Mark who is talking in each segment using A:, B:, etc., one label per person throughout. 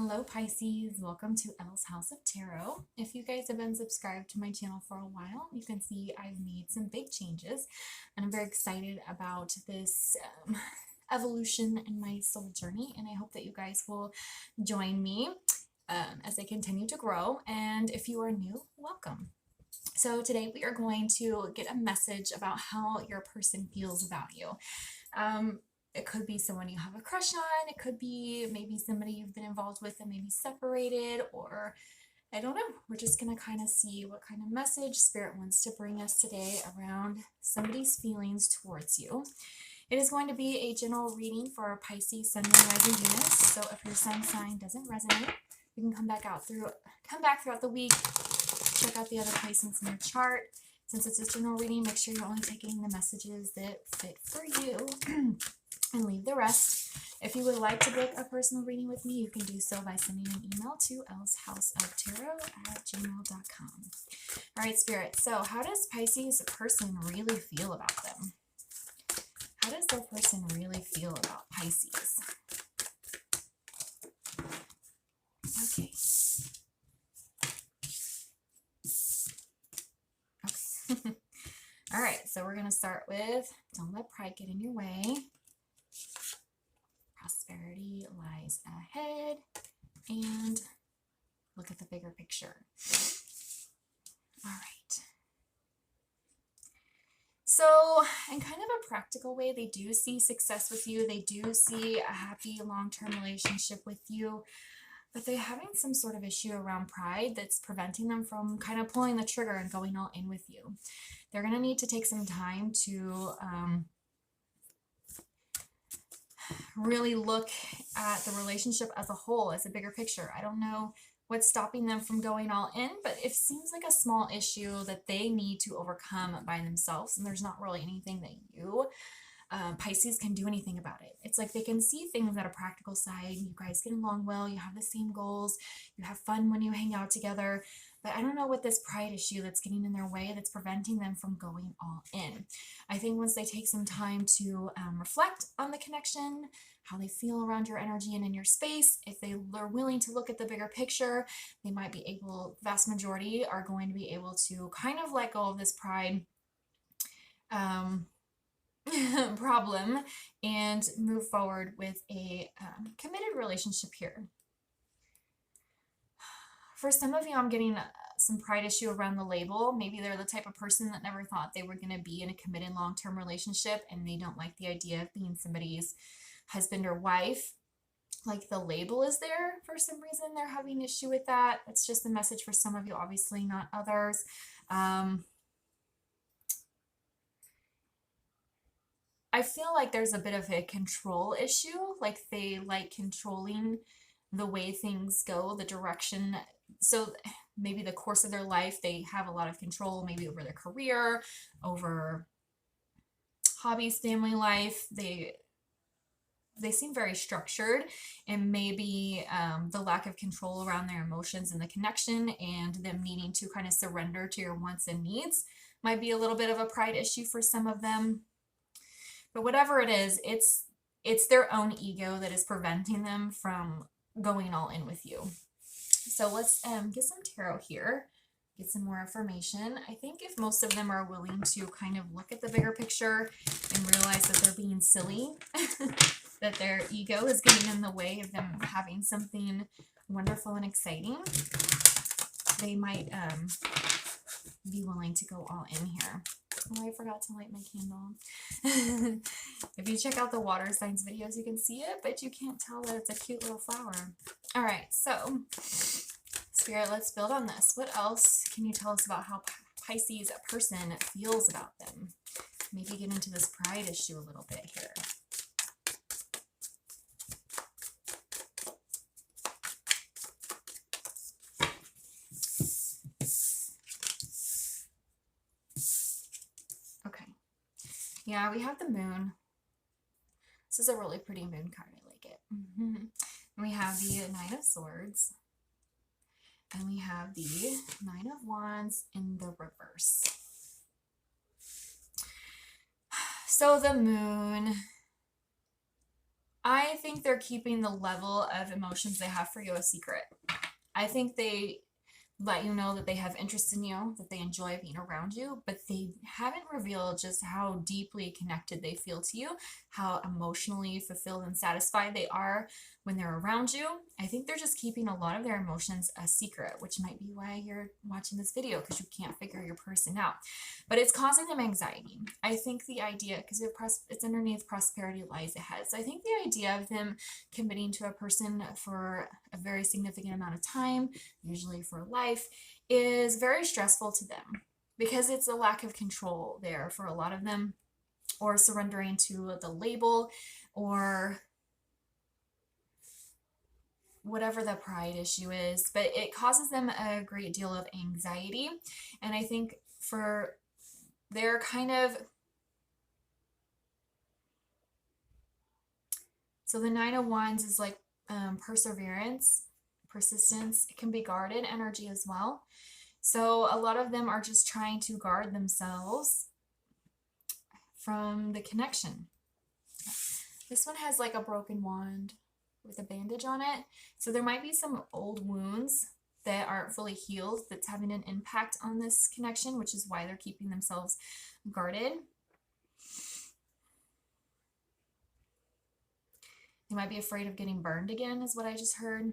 A: Hello Pisces, welcome to Elle's House of Tarot. If you guys have been subscribed to my channel for a while, you can see I've made some big changes and I'm very excited about this evolution in my soul journey, and I hope that you guys will join me as I continue to grow. And if you are new, welcome. So today we are going to get a message about how your person feels about you. It could be someone you have a crush on. It could be maybe somebody you've been involved with and maybe separated, or I don't know. We're just going to kind of see what kind of message Spirit wants to bring us today around somebody's feelings towards you. It is going to be a general reading for Pisces, Sun, Moon, Rising, Venus. So if your sun sign doesn't resonate, you can come back throughout the week, check out the other placements in your chart. Since it's a general reading, make sure you're only taking the messages that fit for you. And leave the rest. If you would like to book a personal reading with me, you can do so by sending an email to ellshouseoftarot@gmail.com. All right, Spirit. So how does Pisces person really feel about them? How does their person really feel about Pisces? Okay. Okay. All right, so we're going to start with, don't let pride get in your way. Prosperity lies ahead, and look at the bigger picture. All right. So in kind of a practical way, they do see success with you. They do see a happy long-term relationship with you, but they're having some sort of issue around pride that's preventing them from kind of pulling the trigger and going all in with you. They're going to need to take some time to really look at the relationship as a whole, as a bigger picture. I don't know what's stopping them from going all in, but it seems like a small issue that they need to overcome by themselves, and there's not really anything that you, Pisces, can do anything about it. It's like they can see things at a practical side. You guys get along well, you have the same goals, you have fun when you hang out together, but I don't know what this pride issue that's getting in their way that's preventing them from going all in. I think once they take some time to reflect on the connection, how they feel around your energy and in your space, if they are willing to look at the bigger picture, they might be able, vast majority are going to be able to kind of let go of this pride problem and move forward with a committed relationship here. For some of you, I'm getting some pride issue around the label. Maybe they're the type of person that never thought they were going to be in a committed long-term relationship, and they don't like the idea of being somebody's husband or wife. Like the label is there for some reason. They're having issue with that. It's just a message for some of you, obviously not others. I feel like there's a bit of a control issue. Like they like controlling the way things go, the direction. So maybe the course of their life, they have a lot of control, maybe over their career, over hobbies, family life. They seem very structured, and maybe the lack of control around their emotions and the connection and them needing to kind of surrender to your wants and needs might be a little bit of a pride issue for some of them. But whatever it is, it's their own ego that is preventing them from going all in with you. So let's get some tarot here, get some more information. I think if most of them are willing to kind of look at the bigger picture and realize that they're being silly, that their ego is getting in the way of them having something wonderful and exciting, they might be willing to go all in here. Oh, I forgot to light my candle. If you check out the water signs videos, you can see it, but you can't tell that it's a cute little flower. All right, so Spirit, let's build on this. What else can you tell us about how Pisces person feels about them? Maybe get into this pride issue a little bit here. Yeah, we have the moon. This is a really pretty moon card. I like it. And we have the Nine of Swords. And we have the Nine of Wands in the reverse. So the moon, I think they're keeping the level of emotions they have for you a secret. I think they let you know that they have interest in you, that they enjoy being around you, but they haven't revealed just how deeply connected they feel to you, how emotionally fulfilled and satisfied they are when they're around you. I think they're just keeping a lot of their emotions a secret, which might be why you're watching this video, because you can't figure your person out. But it's causing them anxiety. I think the idea, because it's underneath prosperity lies ahead. So I think the idea of them committing to a person for a very significant amount of time, usually for life, is very stressful to them because it's a lack of control there for a lot of them, or surrendering to the label, or whatever the pride issue is, but it causes them a great deal of anxiety. And I think for their kind of, so the Nine of Wands is like perseverance, persistence. It can be guarded energy as well. So a lot of them are just trying to guard themselves from the connection. This one has like a broken wand with a bandage on it. So there might be some old wounds that aren't fully healed that's having an impact on this connection, which is why they're keeping themselves guarded. They might be afraid of getting burned again, is what I just heard.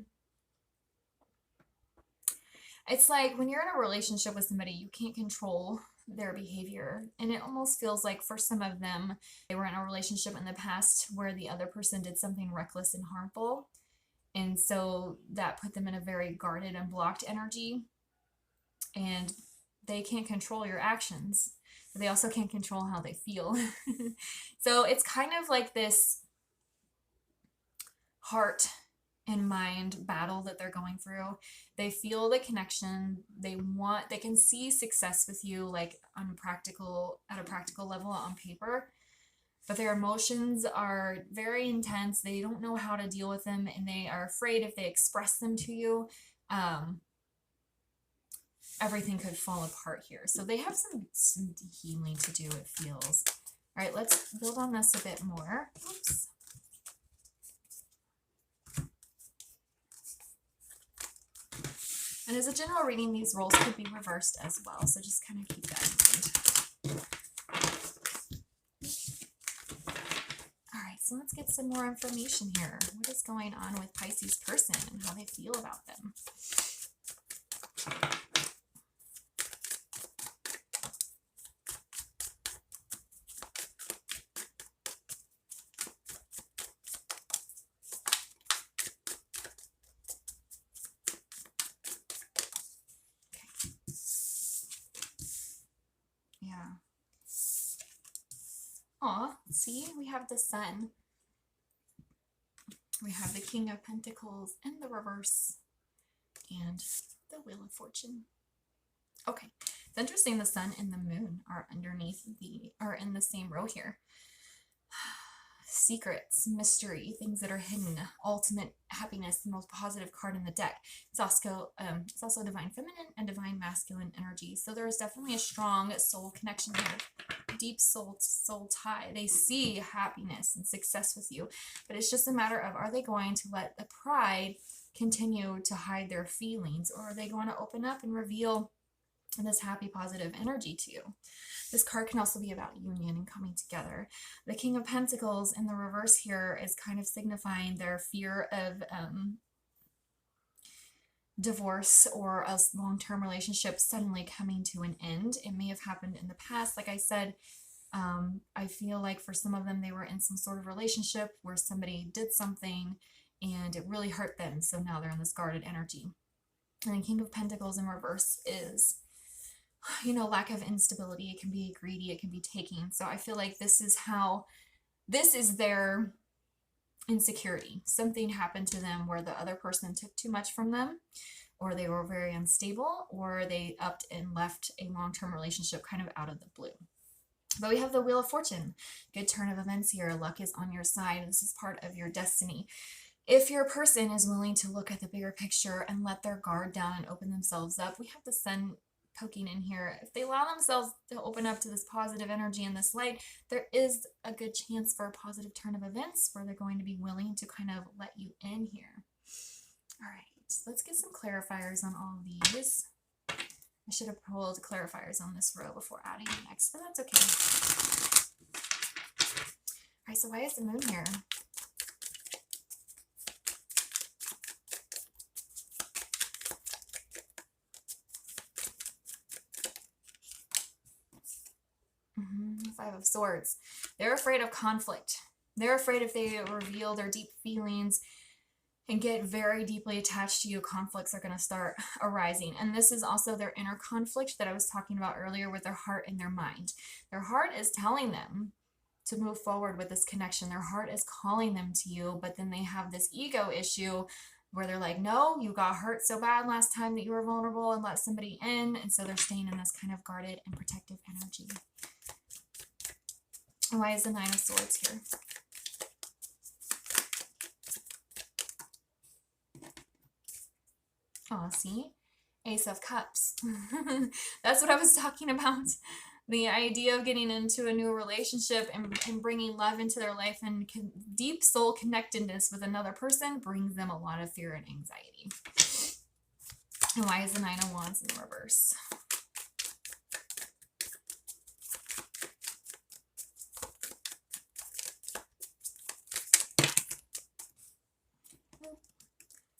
A: It's like when you're in a relationship with somebody, you can't control their behavior. And it almost feels like for some of them, they were in a relationship in the past where the other person did something reckless and harmful. And so that put them in a very guarded and blocked energy. And they can't control your actions, but they also can't control how they feel. So it's kind of like this heart and mind battle that they're going through. They feel the connection. They can see success with you, like at a practical level on paper, but their emotions are very intense. They don't know how to deal with them, and they are afraid if they express them to you, everything could fall apart here. So they have some healing to do, it feels. All right, let's build on this a bit more. Oops. And as a general reading, these roles could be reversed as well, so just kind of keep that in mind. All right, so let's get some more information here. What is going on with Pisces person and how they feel about them? Yeah. Aw, see, we have the Sun. We have the King of Pentacles in the reverse and the Wheel of Fortune. Okay, it's interesting the Sun and the Moon are in the same row here. Secrets, mystery, things that are hidden, ultimate happiness, the most positive card in the deck. It's also divine feminine and divine masculine energy. So there is definitely a strong soul connection here, deep soul tie. They see happiness and success with you, but it's just a matter of, are they going to let the pride continue to hide their feelings, or are they going to open up and reveal this happy, positive energy to you? This card can also be about union and coming together. The King of Pentacles in the reverse here is kind of signifying their fear of divorce or a long-term relationship suddenly coming to an end. It may have happened in the past. Like I said, I feel like for some of them, they were in some sort of relationship where somebody did something and it really hurt them. So now they're in this guarded energy. And the King of Pentacles in reverse is, lack of instability. It can be greedy, it can be taking. So I feel like this is their insecurity. Something happened to them where the other person took too much from them, or they were very unstable, or they upped and left a long-term relationship kind of out of the blue. But we have the Wheel of Fortune. Good turn of events here. Luck is on your side. This is part of your destiny. If your person is willing to look at the bigger picture and let their guard down and open themselves up, we have the Sun poking in here, if they allow themselves to open up to this positive energy and this light, there is a good chance for a positive turn of events where they're going to be willing to kind of let you in here. All right, let's get some clarifiers on all of these. I should have pulled clarifiers on this row before adding the next, but that's okay. All right, so why is the moon here? Five of Swords. They're afraid of conflict. They're afraid if they reveal their deep feelings and get very deeply attached to you, conflicts are going to start arising. And this is also their inner conflict that I was talking about earlier with their heart and their mind. Their heart is telling them to move forward with this connection. Their heart is calling them to you, but then they have this ego issue where they're like, no, you got hurt so bad last time that you were vulnerable and let somebody in. And so they're staying in this kind of guarded and protective energy. And why is the Nine of Swords here? Oh, see? Ace of Cups. That's what I was talking about. The idea of getting into a new relationship and bringing love into their life and deep soul connectedness with another person brings them a lot of fear and anxiety. And why is the Nine of Wands in the reverse?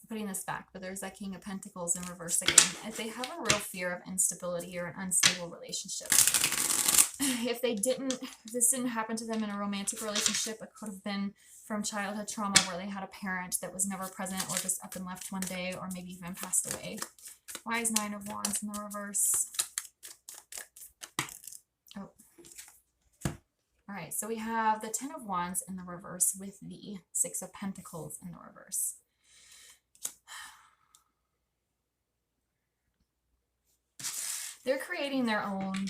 A: Putting this back, but there's that King of Pentacles in reverse again. If they have a real fear of instability or an unstable relationship, if this didn't happen to them in a romantic relationship, it could have been from childhood trauma where they had a parent that was never present or just up and left one day or maybe even passed away. Why is Nine of Wands in the reverse? Oh. All right, so we have the Ten of Wands in the reverse with the Six of Pentacles in the reverse. They're creating their own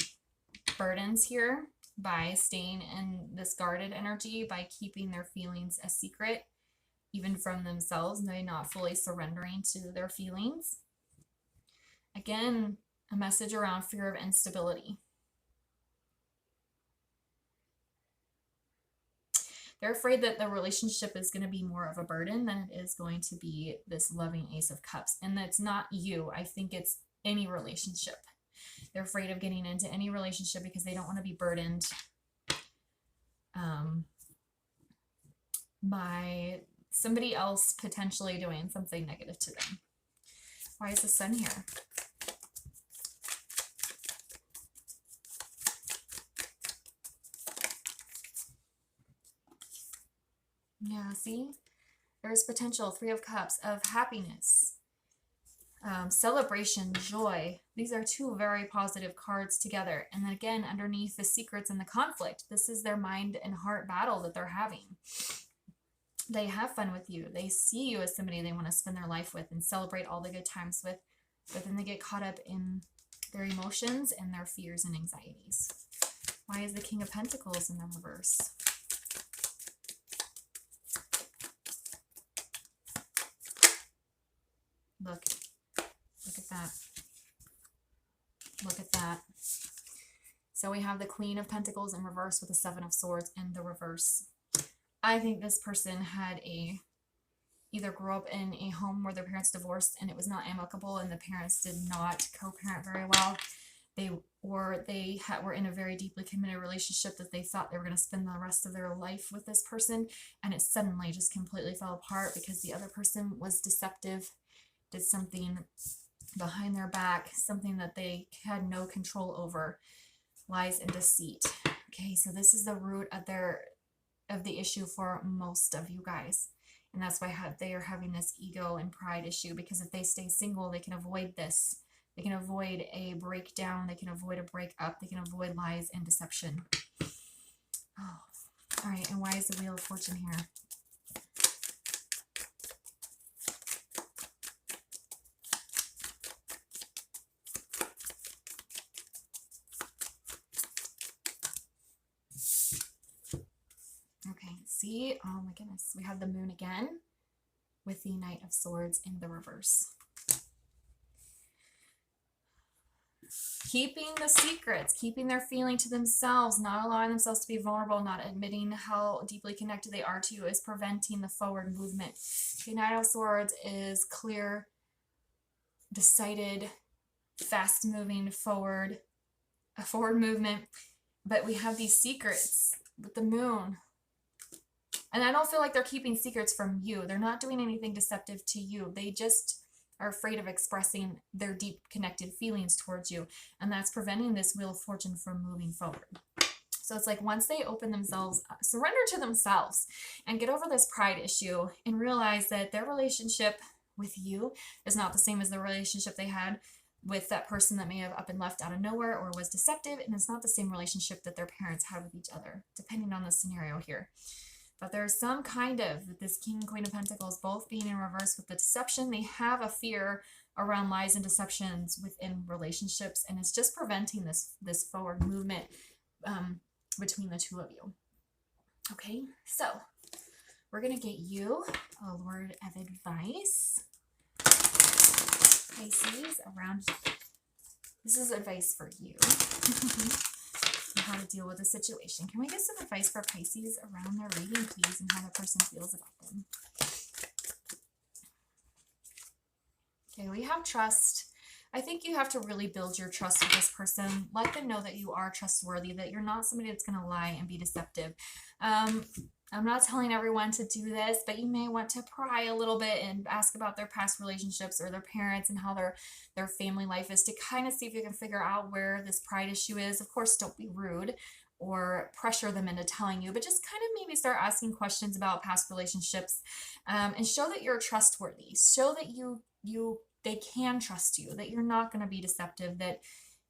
A: burdens here by staying in this guarded energy, by keeping their feelings a secret, even from themselves, and they're not fully surrendering to their feelings. Again, a message around fear of instability. They're afraid that the relationship is going to be more of a burden than it is going to be this loving Ace of Cups. And that's not you. I think it's any relationship. They're afraid of getting into any relationship because they don't want to be burdened by somebody else potentially doing something negative to them. Why is the Sun here? Yeah, see? There's potential, Three of Cups, of happiness. Celebration, joy. These are two very positive cards together. And then again, underneath the secrets and the conflict, this is their mind and heart battle that they're having. They have fun with you. They see you as somebody they want to spend their life with and celebrate all the good times with. But then they get caught up in their emotions and their fears and anxieties. Why is the King of Pentacles in the reverse? Look at that. Look at that. So we have the Queen of Pentacles in reverse with the Seven of Swords in the reverse. I think this person had either grew up in a home where their parents divorced and it was not amicable and the parents did not co-parent very well. They were in a very deeply committed relationship that they thought they were going to spend the rest of their life with this person, and it suddenly just completely fell apart because the other person was deceptive, did something behind their back, something that they had no control over, lies and deceit. Okay, so this is the root of the issue for most of you guys. And that's why they are having this ego and pride issue, because if they stay single, they can avoid this. They can avoid a breakdown. They can avoid a breakup. They can avoid lies and deception. Oh, all right, and why is the Wheel of Fortune here? Okay, see? Oh my goodness. We have the Moon again with the Knight of Swords in the reverse. keeping the secrets, keeping their feeling to themselves, not allowing themselves to be vulnerable, not admitting how deeply connected they are to you is preventing the forward movement. Okay, Knight of Swords is clear, decided, fast moving forward, a forward movement. But we have these secrets with the moon. And I don't feel like they're keeping secrets from you. They're not doing anything deceptive to you. They just are afraid of expressing their deep connected feelings towards you. And that's preventing this Wheel of Fortune from moving forward. So it's like once they open themselves, surrender to themselves and get over this pride issue and realize that their relationship with you is not the same as the relationship they had with that person that may have up and left out of nowhere or was deceptive. And it's not the same relationship that their parents had with each other, depending on the scenario here. But there's some kind of, with this King and Queen of Pentacles both being in reverse with the deception, they have a fear around lies and deceptions within relationships, and it's just preventing this forward movement between the two of you. Okay, so we're going to get you a word of advice, Pisces, around, this is advice for you. How to deal with the situation. Can we get some advice for Pisces around their reading, please, and how the person feels about them? Okay, we have trust. I think you have to really build your trust with this person. Let them know that you are trustworthy, that you're not somebody that's going to lie and be deceptive. I'm not telling everyone to do this, but you may want to pry a little bit and ask about their past relationships or their parents and how their family life is, to kind of see if you can figure out where this pride issue is. Of course, don't be rude or pressure them into telling you, but just kind of maybe start asking questions about past relationships, and show that you're trustworthy. Show that they can trust you, that you're not going to be deceptive, that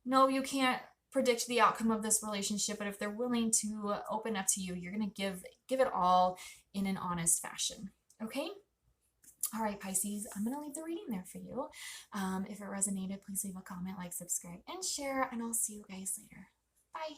A: no, you can't predict the outcome of this relationship, but if they're willing to open up to you, you're going to give it all in an honest fashion. Okay? All right, Pisces, I'm going to leave the reading there for you. If it resonated, please leave a comment, like, subscribe, and share, and I'll see you guys later. Bye.